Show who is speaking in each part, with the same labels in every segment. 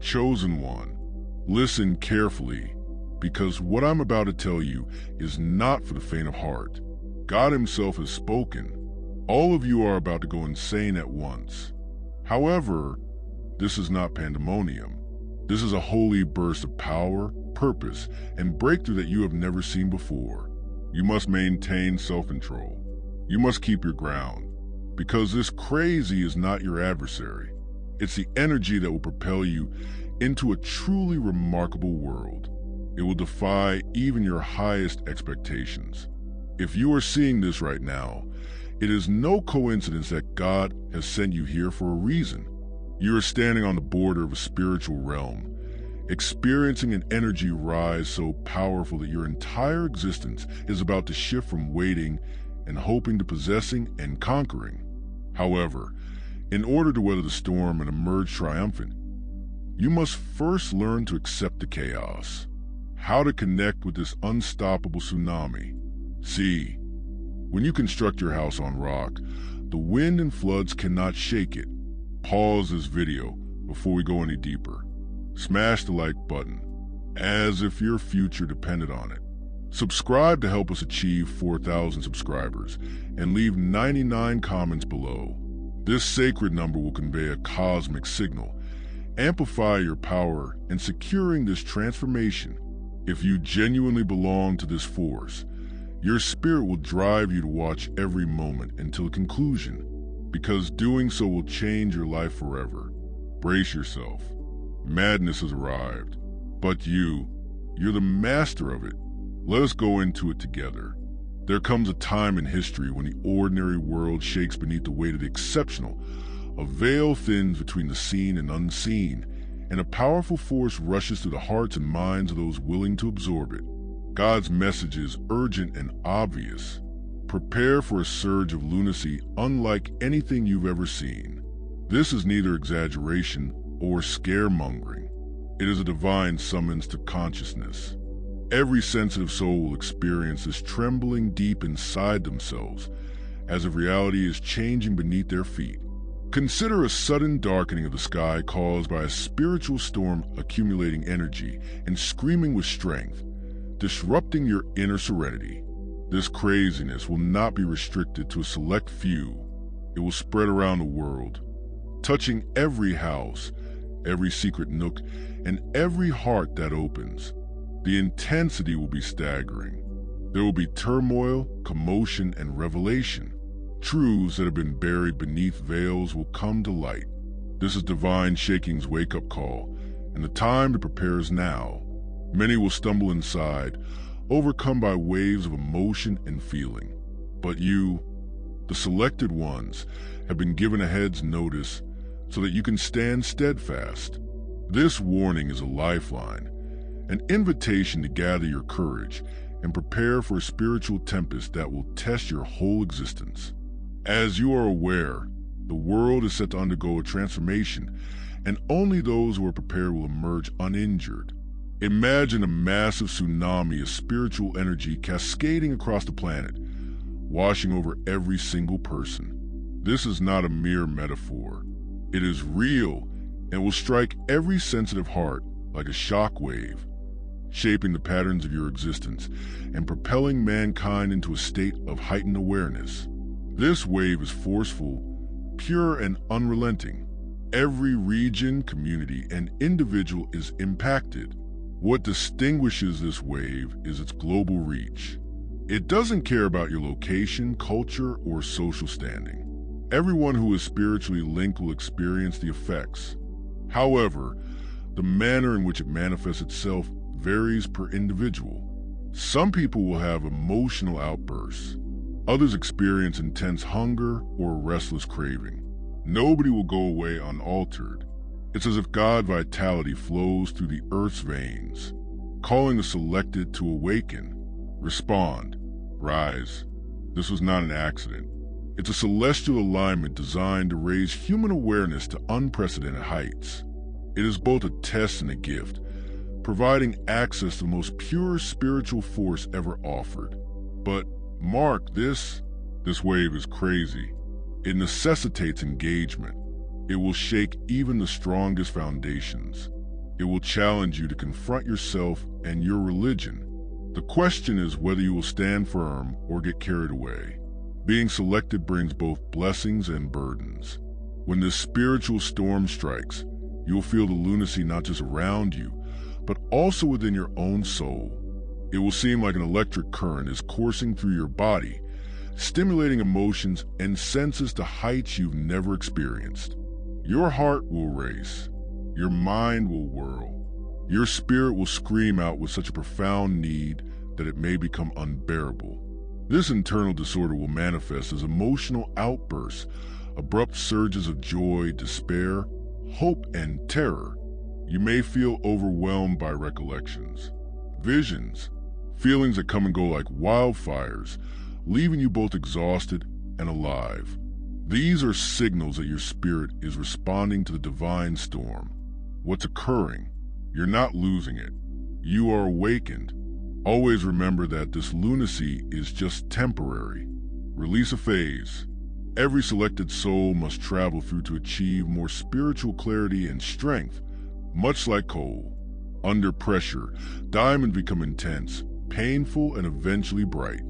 Speaker 1: chosen one. Listen carefully, because what I'm about to tell you is not for the faint of heart. God himself has spoken. All of you are about to go insane at once. However, this is not pandemonium. This is a holy burst of power, purpose, and breakthrough that you have never seen before. You must maintain self-control. You must keep your ground, because this crazy is not your adversary. It's the energy that will propel you into a truly remarkable world. It will defy even your highest expectations. If you are seeing this right now, it is no coincidence that God has sent you here for a reason. You are standing on the border of a spiritual realm, experiencing an energy rise so powerful that your entire existence is about to shift from waiting and hoping to possessing and conquering. However, in order to weather the storm and emerge triumphant, you must first learn to accept the chaos, how to connect with this unstoppable tsunami. See, when you construct your house on rock, the wind and floods cannot shake it. Pause this video before we go any deeper. Smash the like button, as if your future depended on it. Subscribe to help us achieve 4,000 subscribers, and leave 99 comments below. This sacred number will convey a cosmic signal, amplify your power in securing this transformation. If you genuinely belong to this force, your spirit will drive you to watch every moment until conclusion, because doing so will change your life forever. Brace yourself. Madness has arrived, but you're the master of it. Let us go into it together. There comes a time in history when the ordinary world shakes beneath the weight of the exceptional. A veil thins between the seen and unseen, and a powerful force rushes through the hearts and minds of those willing to absorb it. God's message is urgent and obvious. Prepare for a surge of lunacy unlike anything you've ever seen. This is neither exaggeration or scaremongering. It is a divine summons to consciousness. Every sensitive soul will experience this trembling deep inside themselves, as if reality is changing beneath their feet. Consider a sudden darkening of the sky caused by a spiritual storm accumulating energy and screaming with strength, disrupting your inner serenity. This craziness will not be restricted to a select few. It will spread around the world, touching every house, every secret nook, and every heart that opens. The intensity will be staggering. There will be turmoil, commotion, and revelation. Truths that have been buried beneath veils will come to light. This is Divine Shaking's wake-up call, and the time to prepare is now. Many will stumble inside, overcome by waves of emotion and feeling. But you, the selected ones, have been given a head's notice so that you can stand steadfast. This warning is a lifeline, an invitation to gather your courage and prepare for a spiritual tempest that will test your whole existence. As you are aware, the world is set to undergo a transformation, and only those who are prepared will emerge uninjured. Imagine a massive tsunami of spiritual energy cascading across the planet, washing over every single person. This is not a mere metaphor. It is real and will strike every sensitive heart like a shock wave, shaping the patterns of your existence and propelling mankind into a state of heightened awareness. This wave is forceful, pure, and unrelenting. Every region, community, and individual is impacted. What distinguishes this wave is its global reach. It doesn't care about your location, culture, or social standing. Everyone who is spiritually linked will experience the effects. However, the manner in which it manifests itself varies per individual. Some people will have emotional outbursts. Others experience intense hunger or restless craving. Nobody will go away unaltered. It's as if God vitality flows through the earth's veins, calling the selected to awaken, respond, rise. This was not an accident. It's a celestial alignment designed to raise human awareness to unprecedented heights. It is both a test and a gift, providing access to the most pure spiritual force ever offered. But mark this wave is crazy. It necessitates engagement. It will shake even the strongest foundations. It will challenge you to confront yourself and your religion. The question is whether you will stand firm or get carried away. Being selected brings both blessings and burdens. When this spiritual storm strikes, you will feel the lunacy not just around you, but also within your own soul. It will seem like an electric current is coursing through your body, stimulating emotions and senses to heights you've never experienced. Your heart will race. Your mind will whirl. Your spirit will scream out with such a profound need that it may become unbearable. This internal disorder will manifest as emotional outbursts, abrupt surges of joy, despair, hope, and terror. You may feel overwhelmed by recollections, visions, feelings that come and go like wildfires, leaving you both exhausted and alive. These are signals that your spirit is responding to the divine storm. What's occurring? You're not losing it. You are awakened. Always remember that this lunacy is just temporary. Release a phase. Every selected soul must travel through to achieve more spiritual clarity and strength. Much like coal, under pressure, diamonds become intense, painful, and eventually bright.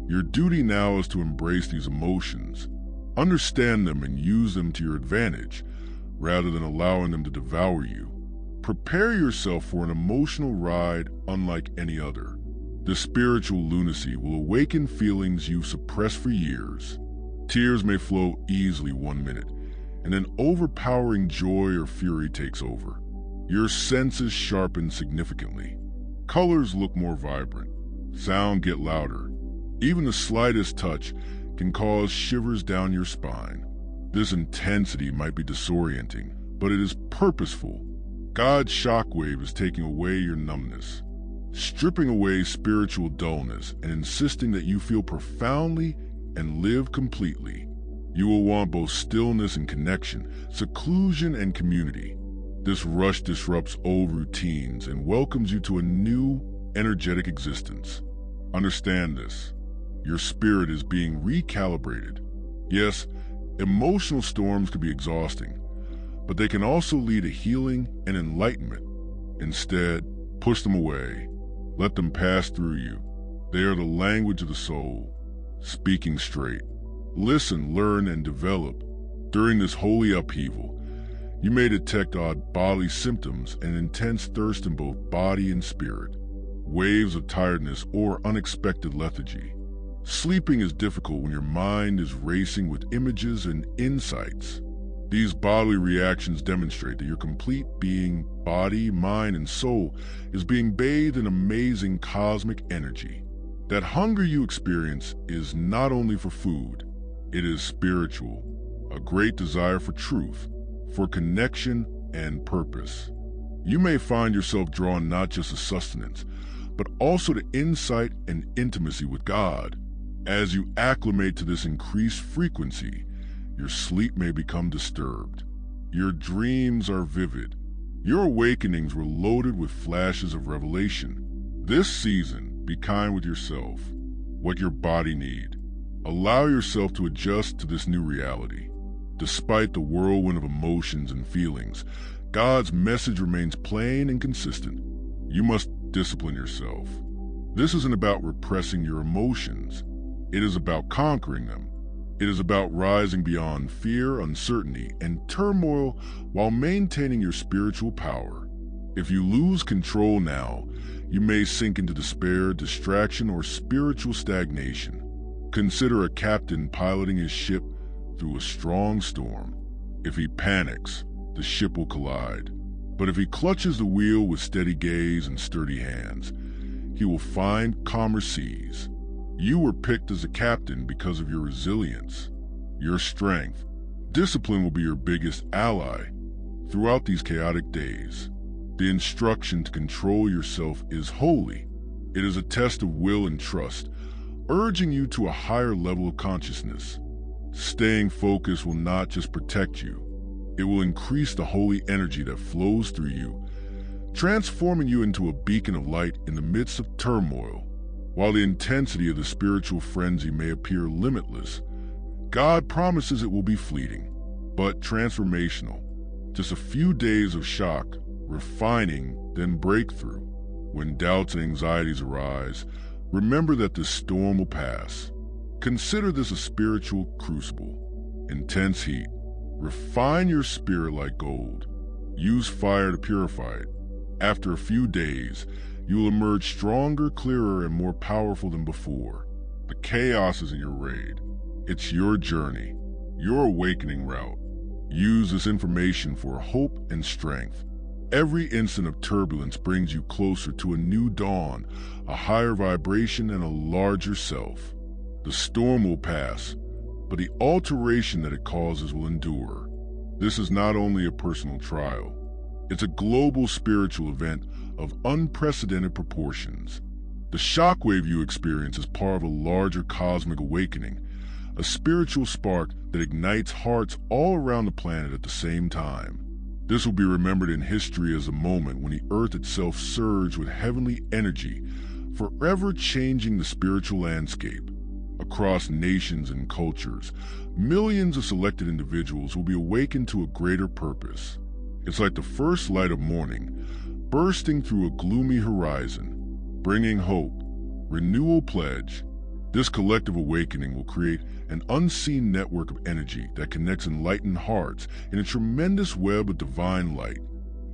Speaker 1: Your duty now is to embrace these emotions, understand them and use them to your advantage, rather than allowing them to devour you. Prepare yourself for an emotional ride unlike any other. The spiritual lunacy will awaken feelings you've suppressed for years. Tears may flow easily 1 minute, and then overpowering joy or fury takes over. Your senses sharpen significantly. Colors look more vibrant. Sound get louder. Even the slightest touch can cause shivers down your spine. This intensity might be disorienting, but it is purposeful. God's shockwave is taking away your numbness, stripping away spiritual dullness and insisting that you feel profoundly and live completely. You will want both stillness and connection, seclusion and community. This rush disrupts old routines and welcomes you to a new, energetic existence. Understand this. Your spirit is being recalibrated. Yes, emotional storms can be exhausting, but they can also lead to healing and enlightenment. Instead, push them away. Let them pass through you. They are the language of the soul, speaking straight. Listen, learn, and develop. During this holy upheaval, you may detect odd bodily symptoms and intense thirst in both body and spirit, waves of tiredness or unexpected lethargy. Sleeping is difficult when your mind is racing with images and insights. These bodily reactions demonstrate that your complete being, body, mind, and soul is being bathed in amazing cosmic energy. That hunger you experience is not only for food, it is spiritual, a great desire for truth, for connection and purpose. You may find yourself drawn not just to sustenance, but also to insight and intimacy with God. As you acclimate to this increased frequency, your sleep may become disturbed. Your dreams are vivid. Your awakenings were loaded with flashes of revelation. This season, be kind with yourself, what your body needs. Allow yourself to adjust to this new reality. Despite the whirlwind of emotions and feelings, God's message remains plain and consistent. You must discipline yourself. This isn't about repressing your emotions. It is about conquering them. It is about rising beyond fear, uncertainty, and turmoil while maintaining your spiritual power. If you lose control now, you may sink into despair, distraction, or spiritual stagnation. Consider a captain piloting his ship through a strong storm. If he panics, the ship will collide. But if he clutches the wheel with steady gaze and sturdy hands, he will find calmer seas. You were picked as a captain because of your resilience, your strength. Discipline will be your biggest ally throughout these chaotic days. The instruction to control yourself is holy. It is a test of will and trust, urging you to a higher level of consciousness. Staying focused will not just protect you, it will increase the holy energy that flows through you, transforming you into a beacon of light in the midst of turmoil. While the intensity of the spiritual frenzy may appear limitless, God promises it will be fleeting, but transformational. Just a few days of shock, refining, then breakthrough. When doubts and anxieties arise, remember that this storm will pass. Consider this a spiritual crucible. Intense heat. Refine your spirit like gold. Use fire to purify it. After a few days, you will emerge stronger, clearer, and more powerful than before. The chaos is in your raid. It's your journey, your awakening route. Use this information for hope and strength. Every instant of turbulence brings you closer to a new dawn, a higher vibration, and a larger self. The storm will pass, but the alteration that it causes will endure. This is not only a personal trial, it's a global spiritual event of unprecedented proportions. The shockwave you experience is part of a larger cosmic awakening, a spiritual spark that ignites hearts all around the planet at the same time. This will be remembered in history as a moment when the earth itself surged with heavenly energy, forever changing the spiritual landscape. Across nations and cultures, millions of selected individuals will be awakened to a greater purpose. It's like the first light of morning, bursting through a gloomy horizon, bringing hope, renewal pledge. This collective awakening will create an unseen network of energy that connects enlightened hearts in a tremendous web of divine light.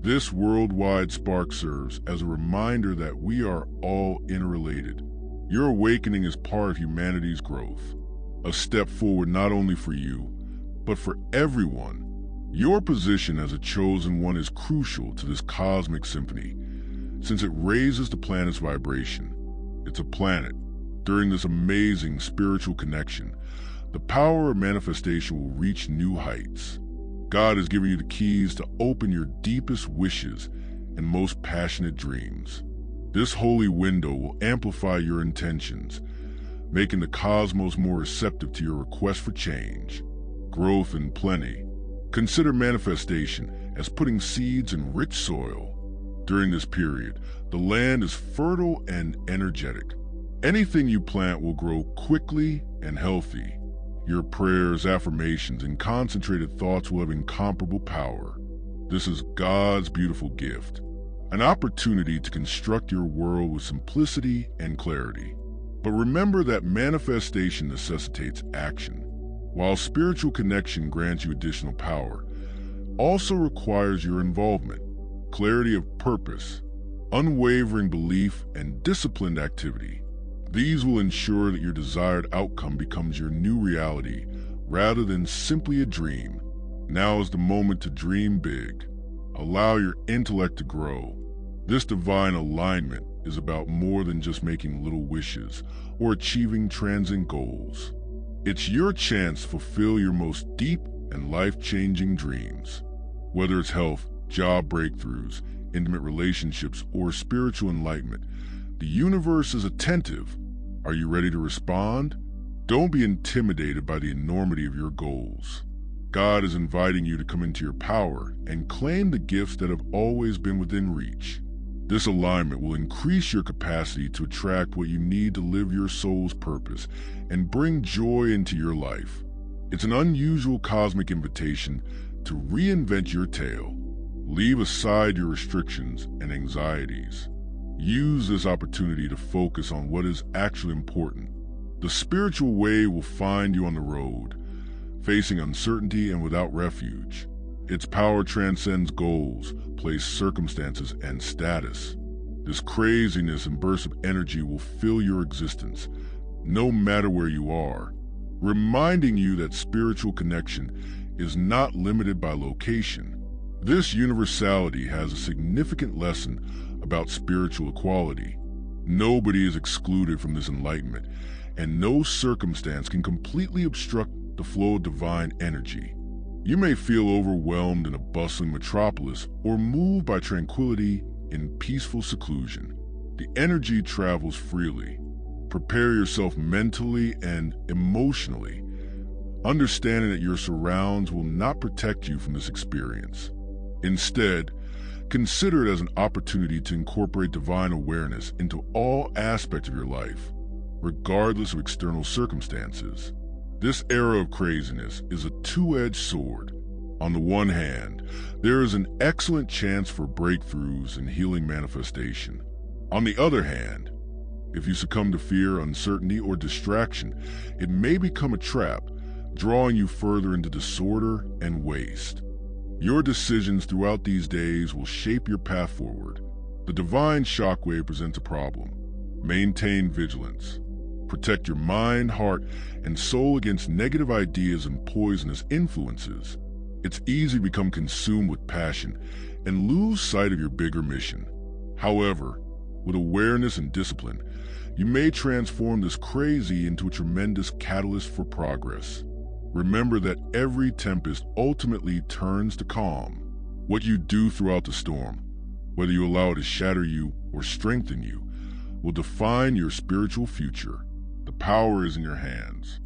Speaker 1: This worldwide spark serves as a reminder that we are all interrelated. Your awakening is part of humanity's growth, a step forward not only for you, but for everyone. Your position as a chosen one is crucial to this cosmic symphony, since it raises the planet's vibration. It's a planet. During this amazing spiritual connection, the power of manifestation will reach new heights. God has given you the keys to open your deepest wishes and most passionate dreams. This holy window will amplify your intentions, making the cosmos more receptive to your request for change, growth, and plenty. Consider manifestation as putting seeds in rich soil. During this period, the land is fertile and energetic. Anything you plant will grow quickly and healthy. Your prayers, affirmations, and concentrated thoughts will have incomparable power. This is God's beautiful gift, an opportunity to construct your world with simplicity and clarity. But remember that manifestation necessitates action. While spiritual connection grants you additional power, also requires your involvement, clarity of purpose, unwavering belief, and disciplined activity. These will ensure that your desired outcome becomes your new reality rather than simply a dream. Now is the moment to dream big. Allow your intellect to grow. This divine alignment is about more than just making little wishes or achieving transient goals. It's your chance to fulfill your most deep and life-changing dreams. Whether it's health, job breakthroughs, intimate relationships, or spiritual enlightenment, the universe is attentive. Are you ready to respond? Don't be intimidated by the enormity of your goals. God is inviting you to come into your power and claim the gifts that have always been within reach. This alignment will increase your capacity to attract what you need to live your soul's purpose and bring joy into your life. It's an unusual cosmic invitation to reinvent your tale. Leave aside your restrictions and anxieties. Use this opportunity to focus on what is actually important. The spiritual way will find you on the road, facing uncertainty and without refuge. Its power transcends goals, place, circumstances, and status. This craziness and burst of energy will fill your existence, no matter where you are, reminding you that spiritual connection is not limited by location. This universality has a significant lesson about spiritual equality. Nobody is excluded from this enlightenment, and no circumstance can completely obstruct the flow of divine energy. You may feel overwhelmed in a bustling metropolis or moved by tranquility in peaceful seclusion. The energy travels freely. Prepare yourself mentally and emotionally, understanding that your surrounds will not protect you from this experience. Instead, consider it as an opportunity to incorporate divine awareness into all aspects of your life, regardless of external circumstances. This era of craziness is a two-edged sword. On the one hand, there is an excellent chance for breakthroughs and healing manifestation. On the other hand, if you succumb to fear, uncertainty, or distraction, it may become a trap, drawing you further into disorder and waste. Your decisions throughout these days will shape your path forward. The divine shockwave presents a problem. Maintain vigilance. Protect your mind, heart, and soul against negative ideas and poisonous influences. It's easy to become consumed with passion and lose sight of your bigger mission. However, with awareness and discipline, you may transform this crazy into a tremendous catalyst for progress. Remember that every tempest ultimately turns to calm. What you do throughout the storm, whether you allow it to shatter you or strengthen you, will define your spiritual future. The power is in your hands.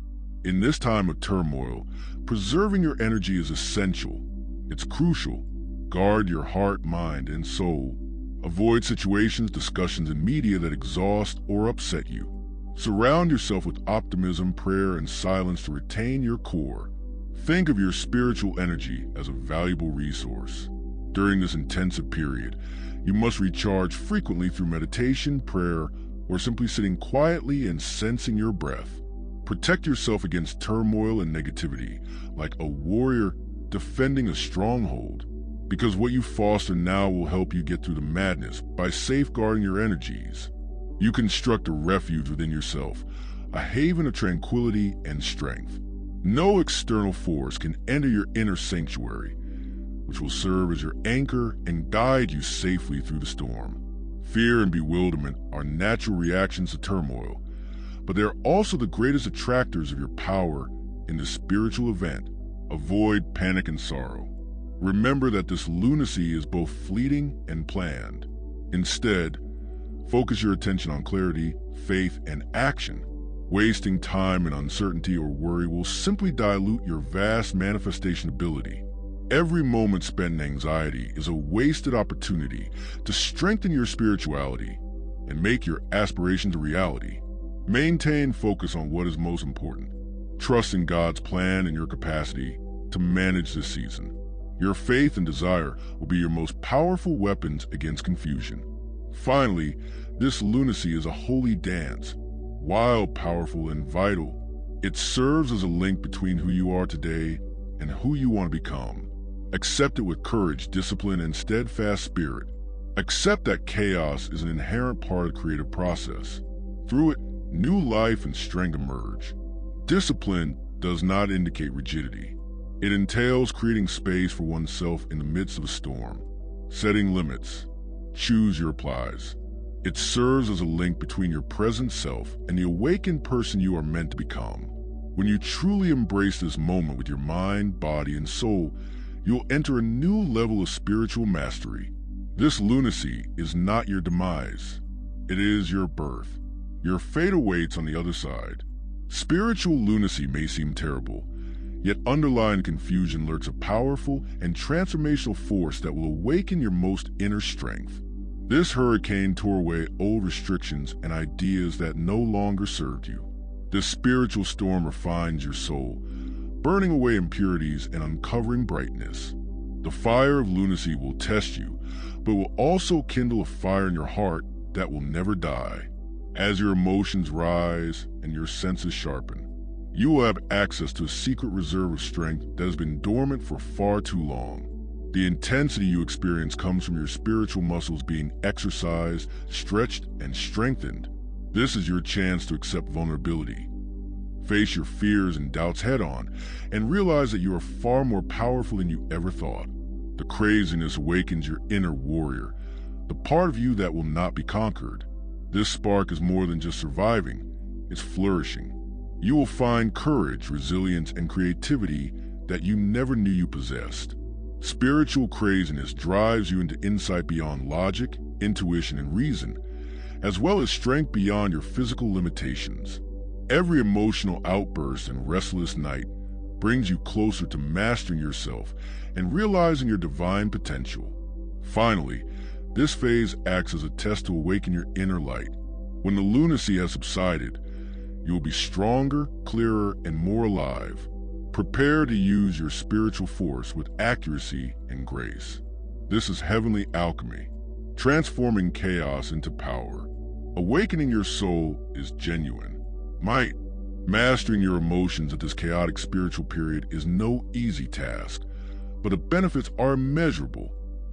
Speaker 1: In this time of turmoil, preserving your energy is essential. It's crucial. Guard your heart, mind, and soul. Avoid situations, discussions, and media that exhaust or upset you. Surround yourself with optimism, prayer, and silence to retain your core. Think of your spiritual energy as a valuable resource. During this intensive period, you must recharge frequently through meditation, prayer, or simply sitting quietly and sensing your breath. Protect yourself against turmoil and negativity, like a warrior defending a stronghold, because what you foster now will help you get through the madness by safeguarding your energies. You construct a refuge within yourself, a haven of tranquility and strength. No external force can enter your inner sanctuary, which will serve as your anchor and guide you safely through the storm. Fear and bewilderment are natural reactions to turmoil, but they are also the greatest attractors of your power in this spiritual event. Avoid panic and sorrow. Remember that this lunacy is both fleeting and planned. Instead, focus your attention on clarity, faith, and action. Wasting time in uncertainty or worry will simply dilute your vast manifestation ability. Every moment spent in anxiety is a wasted opportunity to strengthen your spirituality and make your aspirations a reality. Maintain focus on what is most important. Trust in God's plan and your capacity to manage this season. Your faith and desire will be your most powerful weapons against confusion. Finally, this lunacy is a holy dance, wild, powerful, and vital. It serves as a link between who you are today and who you want to become. Accept it with courage, discipline, and steadfast spirit. Accept that chaos is an inherent part of the creative process. Through it, new life and strength emerge. Discipline does not indicate rigidity. It entails creating space for oneself in the midst of a storm. Setting limits. Choose your replies. It serves as a link between your present self and the awakened person you are meant to become. When you truly embrace this moment with your mind, body, and soul, you'll enter a new level of spiritual mastery. This lunacy is not your demise. It is your birth. Your fate awaits on the other side. Spiritual lunacy may seem terrible, yet underlying confusion lurks a powerful and transformational force that will awaken your most inner strength. This hurricane tore away old restrictions and ideas that no longer served you. This spiritual storm refines your soul, burning away impurities and uncovering brightness. The fire of lunacy will test you, but will also kindle a fire in your heart that will never die. As your emotions rise and your senses sharpen, you will have access to a secret reserve of strength that has been dormant for far too long. The intensity you experience comes from your spiritual muscles being exercised, stretched, and strengthened. This is your chance to accept vulnerability. Face your fears and doubts head-on, and realize that you are far more powerful than you ever thought. The craziness awakens your inner warrior, the part of you that will not be conquered. This spark is more than just surviving, it's flourishing. You will find courage, resilience, and creativity that you never knew you possessed. Spiritual craziness drives you into insight beyond logic, intuition, and reason, as well as strength beyond your physical limitations. Every emotional outburst and restless night brings you closer to mastering yourself and realizing your divine potential. Finally, this phase acts as a test to awaken your inner light. When the lunacy has subsided, you will be stronger, clearer, and more alive. Prepare to use your spiritual force with accuracy and grace. This is heavenly alchemy, transforming chaos into power. Awakening your soul is genuine. Might, mastering your emotions at this chaotic spiritual period is no easy task, but the benefits are immeasurable.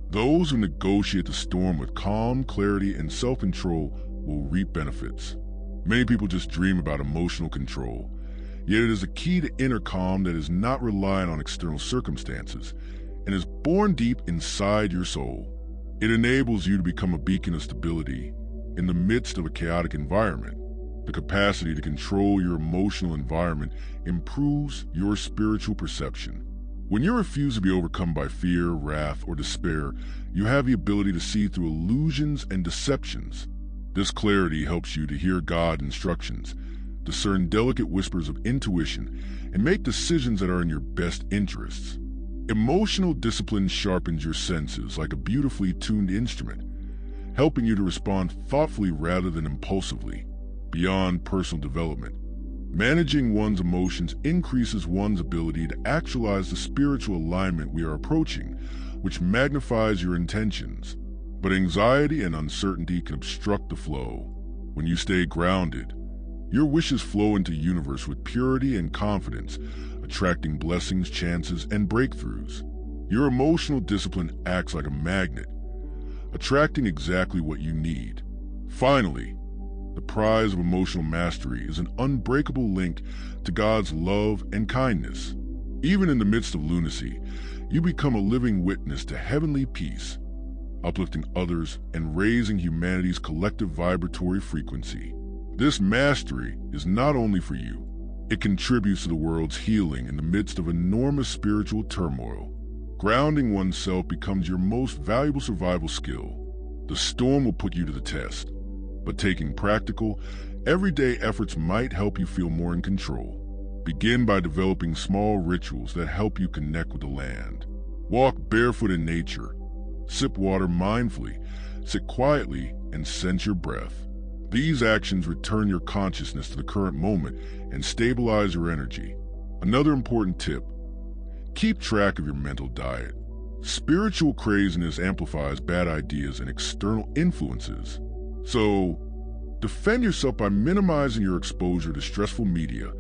Speaker 1: Those who negotiate the storm with calm, clarity, and self-control will reap benefits. Many people just dream about emotional control, yet it is a key to inner calm that is not reliant on external circumstances and is born deep inside your soul. It enables you to become a beacon of stability in the midst of a chaotic environment. The capacity to control your emotional environment improves your spiritual perception. When you refuse to be overcome by fear, wrath, or despair, you have the ability to see through illusions and deceptions. This clarity helps you to hear God's instructions, discern delicate whispers of intuition, and make decisions that are in your best interests. Emotional discipline sharpens your senses like a beautifully tuned instrument, helping you to respond thoughtfully rather than impulsively. Beyond personal development, managing one's emotions increases one's ability to actualize the spiritual alignment we are approaching, which magnifies your intentions. But anxiety and uncertainty can obstruct the flow. When you stay grounded, your wishes flow into the universe with purity and confidence, attracting blessings, chances, and breakthroughs. Your emotional discipline acts like a magnet, attracting exactly what you need. Finally, the prize of emotional mastery is an unbreakable link to God's love and kindness. Even in the midst of lunacy, you become a living witness to heavenly peace, uplifting others and raising humanity's collective vibratory frequency. This mastery is not only for you, it contributes to the world's healing in the midst of enormous spiritual turmoil. Grounding oneself becomes your most valuable survival skill. The storm will put you to the test, but taking practical, everyday efforts might help you feel more in control. Begin by developing small rituals that help you connect with the land. Walk barefoot in nature, sip water mindfully, sit quietly, and sense your breath. These actions return your consciousness to the current moment and stabilize your energy. Another important tip: keep track of your mental diet. Spiritual craziness amplifies bad ideas and external influences. So, defend yourself by minimizing your exposure to stressful media,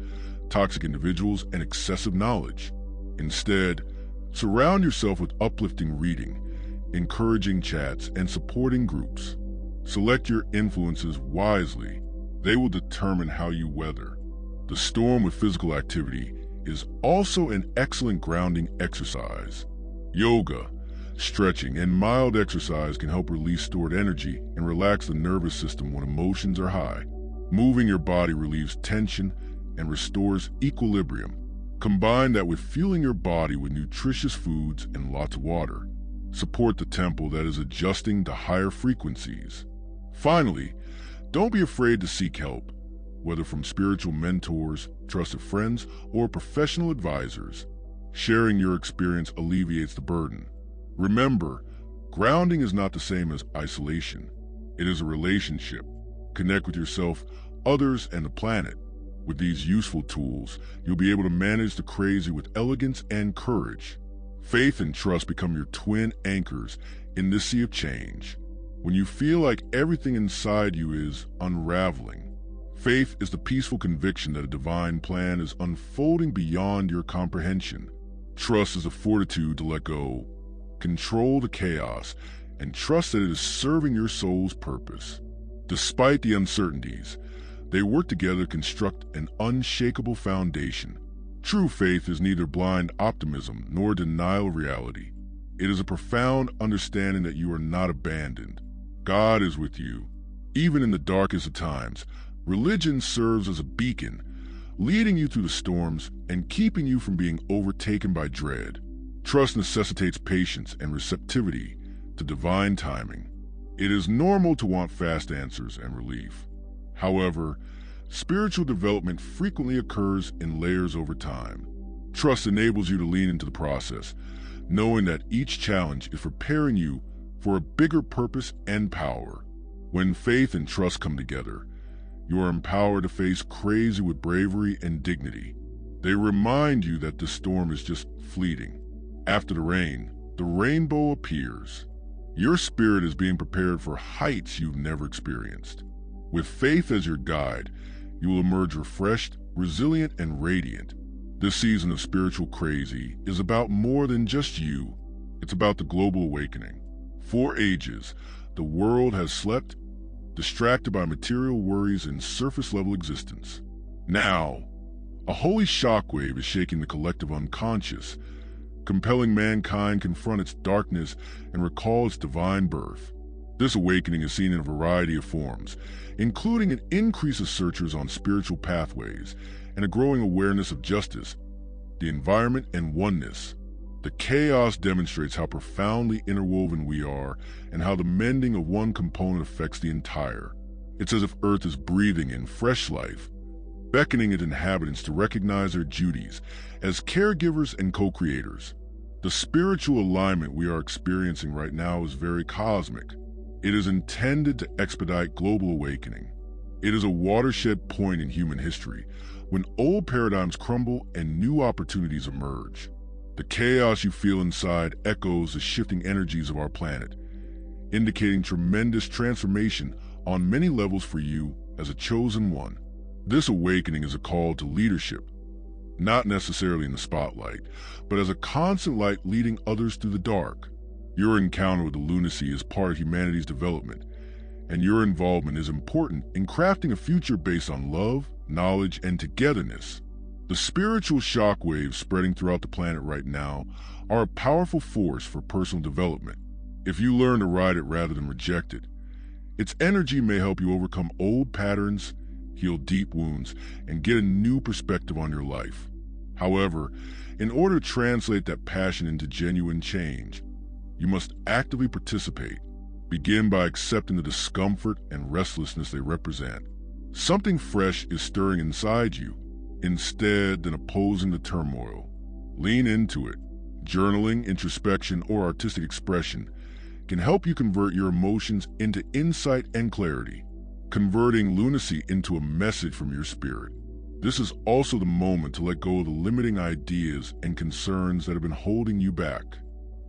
Speaker 1: toxic individuals, and excessive knowledge. Instead, surround yourself with uplifting reading, encouraging chats, and supporting groups. Select your influences wisely. They will determine how you weather the storm with physical activity is also an excellent grounding exercise. Yoga, stretching, and mild exercise can help release stored energy and relax the nervous system when emotions are high. Moving your body relieves tension and restores equilibrium. Combine that with fueling your body with nutritious foods and lots of water. Support the temple that is adjusting to higher frequencies. Finally, don't be afraid to seek help, whether from spiritual mentors, trusted friends, or professional advisors. Sharing your experience alleviates the burden. Remember, grounding is not the same as isolation. It is a relationship. Connect with yourself, others, and the planet. With these useful tools, you'll be able to manage the crazy with elegance and courage. Faith and trust become your twin anchors in this sea of change. When you feel like everything inside you is unraveling, faith is the peaceful conviction that a divine plan is unfolding beyond your comprehension. Trust is the fortitude to let go, control the chaos, and trust that it is serving your soul's purpose. Despite the uncertainties, they work together to construct an unshakable foundation. True faith is neither blind optimism nor denial of reality. It is a profound understanding that you are not abandoned. God is with you. Even in the darkest of times, religion serves as a beacon, leading you through the storms and keeping you from being overtaken by dread. Trust necessitates patience and receptivity to divine timing. It is normal to want fast answers and relief. However, spiritual development frequently occurs in layers over time. Trust enables you to lean into the process, knowing that each challenge is preparing you for a bigger purpose and power. When faith and trust come together, you are empowered to face crazy with bravery and dignity. They remind you that the storm is just fleeting. After the rain, the rainbow appears. Your spirit is being prepared for heights you've never experienced. With faith as your guide, you will emerge refreshed, resilient, and radiant. This season of spiritual crazy is about more than just you. It's about the global awakening. For ages, the world has slept, distracted by material worries and surface-level existence. Now, a holy shockwave is shaking the collective unconscious, compelling mankind confront its darkness and recall its divine birth. This awakening is seen in a variety of forms, including an increase of searchers on spiritual pathways and a growing awareness of justice, the environment, and oneness. The chaos demonstrates how profoundly interwoven we are and how the mending of one component affects the entire. It's as if Earth is breathing in fresh life, beckoning its inhabitants to recognize their duties as caregivers and co-creators. The spiritual alignment we are experiencing right now is very cosmic. It is intended to expedite global awakening. It is a watershed point in human history when old paradigms crumble and new opportunities emerge. The chaos you feel inside echoes the shifting energies of our planet, indicating tremendous transformation on many levels for you as a chosen one. This awakening is a call to leadership, not necessarily in the spotlight, but as a constant light leading others through the dark. Your encounter with the lunacy is part of humanity's development, and your involvement is important in crafting a future based on love, knowledge, and togetherness. The spiritual shockwaves spreading throughout the planet right now are a powerful force for personal development. If you learn to ride it rather than reject it, its energy may help you overcome old patterns, heal deep wounds, and get a new perspective on your life. However, in order to translate that passion into genuine change, you must actively participate. Begin by accepting the discomfort and restlessness they represent. Something fresh is stirring inside you, instead than opposing the turmoil. Lean into it. Journaling, introspection, or artistic expression can help you convert your emotions into insight and clarity, converting lunacy into a message from your spirit. This is also the moment to let go of the limiting ideas and concerns that have been holding you back.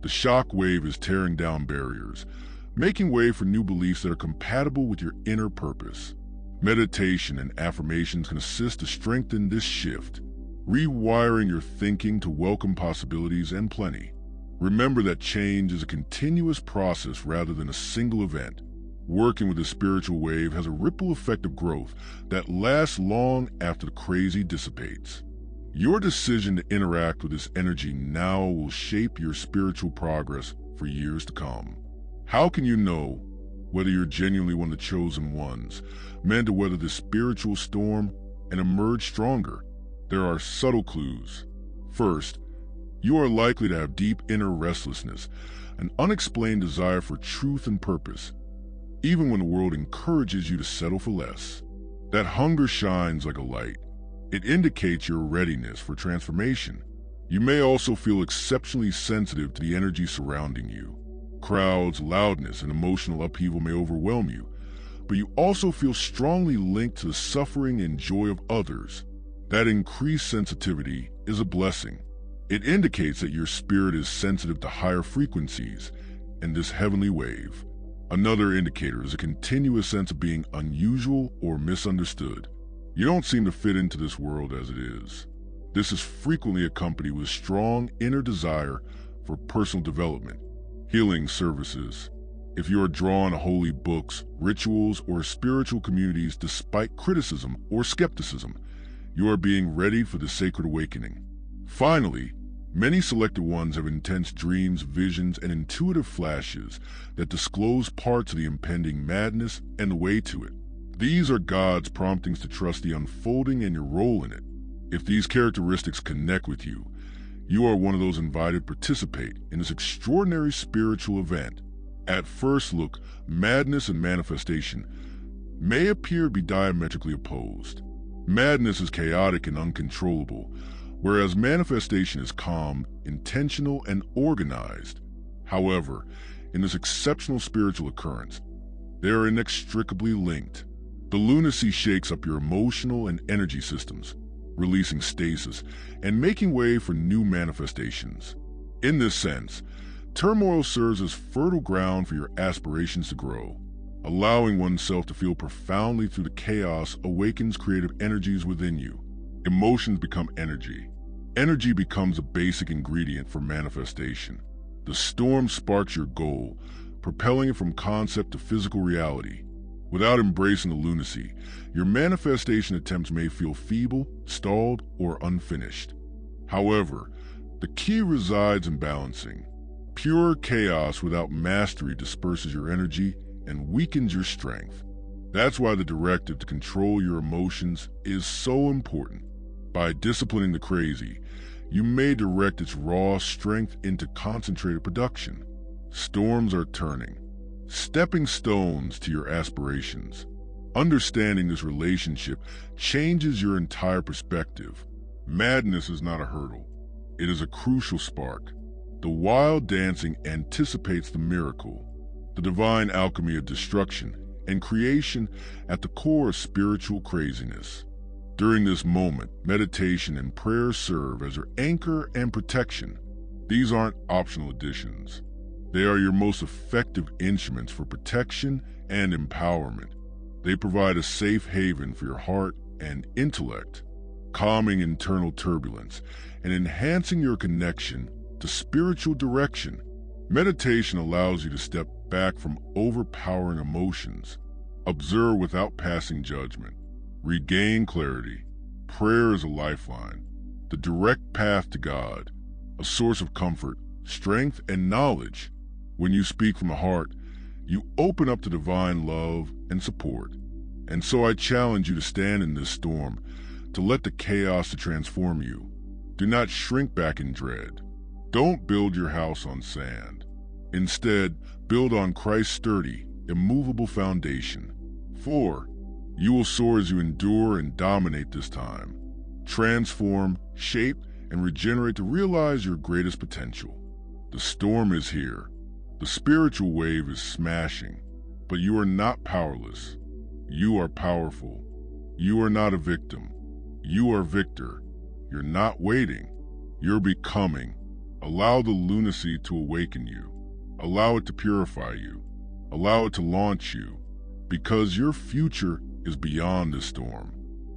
Speaker 1: The shock wave is tearing down barriers, making way for new beliefs that are compatible with your inner purpose. Meditation and affirmations can assist to strengthen this shift, rewiring your thinking to welcome possibilities and plenty. Remember that change is a continuous process rather than a single event. Working with the spiritual wave has a ripple effect of growth that lasts long after the crazy dissipates. Your decision to interact with this energy now will shape your spiritual progress for years to come. How can you know whether you're genuinely one of the chosen ones, meant to weather this spiritual storm and emerge stronger? There are subtle clues. First, you are likely to have deep inner restlessness, an unexplained desire for truth and purpose, even when the world encourages you to settle for less. That hunger shines like a light. It indicates your readiness for transformation. You may also feel exceptionally sensitive to the energy surrounding you. Crowds, loudness, and emotional upheaval may overwhelm you, but you also feel strongly linked to the suffering and joy of others. That increased sensitivity is a blessing. It indicates that your spirit is sensitive to higher frequencies and this heavenly wave. Another indicator is a continuous sense of being unusual or misunderstood. You don't seem to fit into this world as it is. This is frequently accompanied with strong inner desire for personal development, healing services. If you are drawn to holy books, rituals, or spiritual communities despite criticism or skepticism, you are being ready for the sacred awakening. Finally, many selected ones have intense dreams, visions, and intuitive flashes that disclose parts of the impending madness and the way to it. These are God's promptings to trust the unfolding and your role in it. If these characteristics connect with you, you are one of those invited to participate in this extraordinary spiritual event. At first look, madness and manifestation may appear to be diametrically opposed. Madness is chaotic and uncontrollable, whereas manifestation is calm, intentional, and organized. However, in this exceptional spiritual occurrence, they are inextricably linked. The lunacy shakes up your emotional and energy systems, releasing stasis, and making way for new manifestations. In this sense, turmoil serves as fertile ground for your aspirations to grow. Allowing oneself to feel profoundly through the chaos awakens creative energies within you. Emotions become energy. Energy becomes a basic ingredient for manifestation. The storm sparks your goal, propelling it from concept to physical reality. Without embracing the lunacy, your manifestation attempts may feel feeble, stalled, or unfinished. However, the key resides in balancing. Pure chaos without mastery disperses your energy and weakens your strength. That's why the directive to control your emotions is so important. By disciplining the crazy, you may direct its raw strength into concentrated production. Storms are turning, stepping stones to your aspirations. Understanding this relationship changes your entire perspective. Madness is not a hurdle. It is a crucial spark. The wild dancing anticipates the miracle, the divine alchemy of destruction and creation at the core of spiritual craziness. During this moment, meditation and prayer serve as your anchor and protection. These aren't optional additions. They are your most effective instruments for protection and empowerment. They provide a safe haven for your heart and intellect, calming internal turbulence and enhancing your connection to spiritual direction. Meditation allows you to step back from overpowering emotions, observe without passing judgment, regain clarity. Prayer is a lifeline, the direct path to God, a source of comfort, strength, and knowledge. When you speak from the heart, you open up to divine love and support. And so I challenge you to stand in this storm, to let the chaos to transform you. Do not shrink back in dread. Don't build your house on sand. Instead, build on Christ's sturdy, immovable foundation. For you will soar as you endure and dominate this time. Transform, shape, and regenerate to realize your greatest potential. The storm is here. The spiritual wave is smashing, but you are not powerless. You are powerful. You are not a victim. You are victor. You're not waiting. You're becoming. Allow the lunacy to awaken you. Allow it to purify you. Allow it to launch you, because your future is beyond this storm,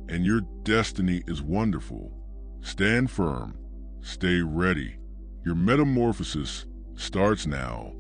Speaker 1: and your destiny is wonderful. Stand firm. Stay ready. Your metamorphosis starts now.